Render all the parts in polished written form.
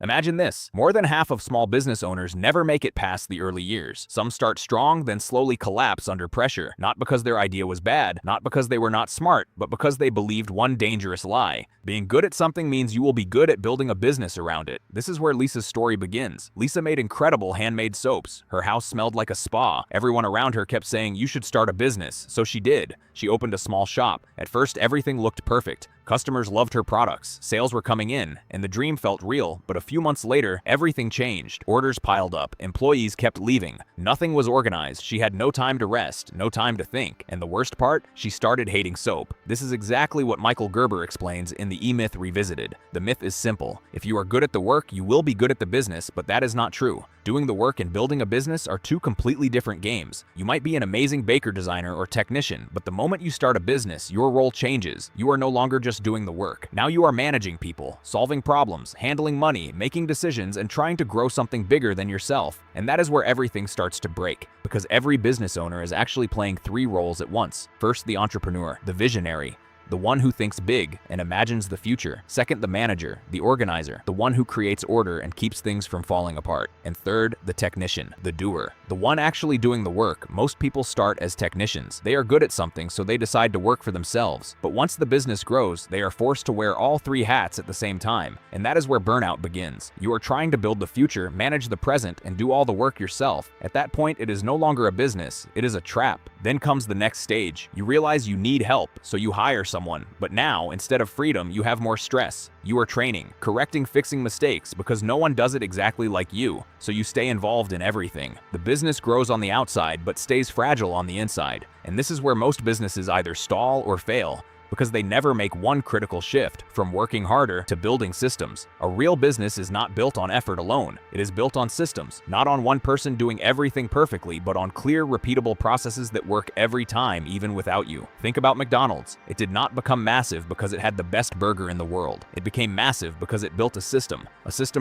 Imagine this. More than half of small business owners never make it past the early years. Some start strong, then slowly collapse under pressure. Not because their idea was bad, not because they were not smart, but because they believed one dangerous lie. Being good at something means you will be good at building a business around it. This is where Lisa's story begins. Lisa made incredible handmade soaps. Her house smelled like a spa. Everyone around her kept saying, "You should start a business." So she did. She opened a small shop. At first, everything looked perfect. Customers loved her products, sales were coming in, and the dream felt real. But a few months later, everything changed. Orders piled up, employees kept leaving. Nothing was organized. She had no time to rest, no time to think. And the worst part? She started hating soap. This is exactly what Michael Gerber explains in the E-Myth Revisited. The myth is simple. If you are good at the work, you will be good at the business, but that is not true. Doing the work and building a business are two completely different games. You might be an amazing baker designer or technician, but the moment you start a business, your role changes. You are no longer just doing the work. Now you are managing people, solving problems, handling money, making decisions, and trying to grow something bigger than yourself. And that is where everything starts to break, because every business owner is actually playing three roles at once. First, the entrepreneur, the visionary, the one who thinks big and imagines the future. Second, the manager, the organizer, the one who creates order and keeps things from falling apart. And third, the technician, the doer, the one actually doing the work. Most people start as technicians. They are good at something, so they decide to work for themselves. But once the business grows, they are forced to wear all three hats at the same time. And that is where burnout begins. You are trying to build the future, manage the present, and do all the work yourself. At that point, it is no longer a business, it is a trap. Then comes the next stage. You realize you need help, so you hire someone. But now, instead of freedom, you have more stress. You are training, correcting, fixing mistakes because no one does it exactly like you, so you stay involved in everything. The business grows on the outside but stays fragile on the inside. And this is where most businesses either stall or fail, because they never make one critical shift from working harder to building systems. A real business is not built on effort alone. It is built on systems, not on one person doing everything perfectly, but on clear, repeatable processes that work every time, even without you. Think about McDonald's. It did not become massive because it had the best burger in the world. It became massive because it built a system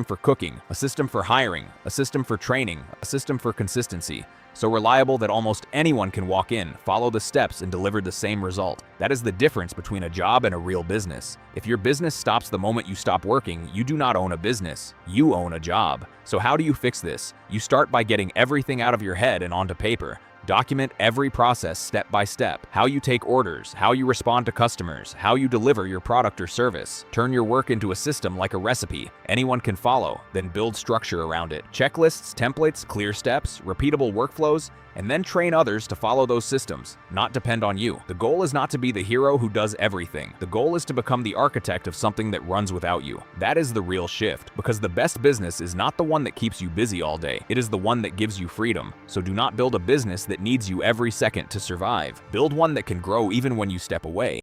for cooking, a system for hiring, a system for training, a system for consistency. So reliable that almost anyone can walk in, follow the steps, and deliver the same result. That is the difference between a job and a real business. If your business stops the moment you stop working, you do not own a business. You own a job. So how do you fix this? You start by getting everything out of your head and onto paper. Document every process step by step. How you take orders, how you respond to customers, how you deliver your product or service. Turn your work into a system like a recipe anyone can follow, then build structure around it. Checklists, templates, clear steps, repeatable workflows, and then train others to follow those systems, not depend on you. The goal is not to be the hero who does everything. The goal is to become the architect of something that runs without you. That is the real shift, because the best business is not the one that keeps you busy all day. It is the one that gives you freedom. So do not build a business that needs you every second to survive. Build one that can grow even when you step away.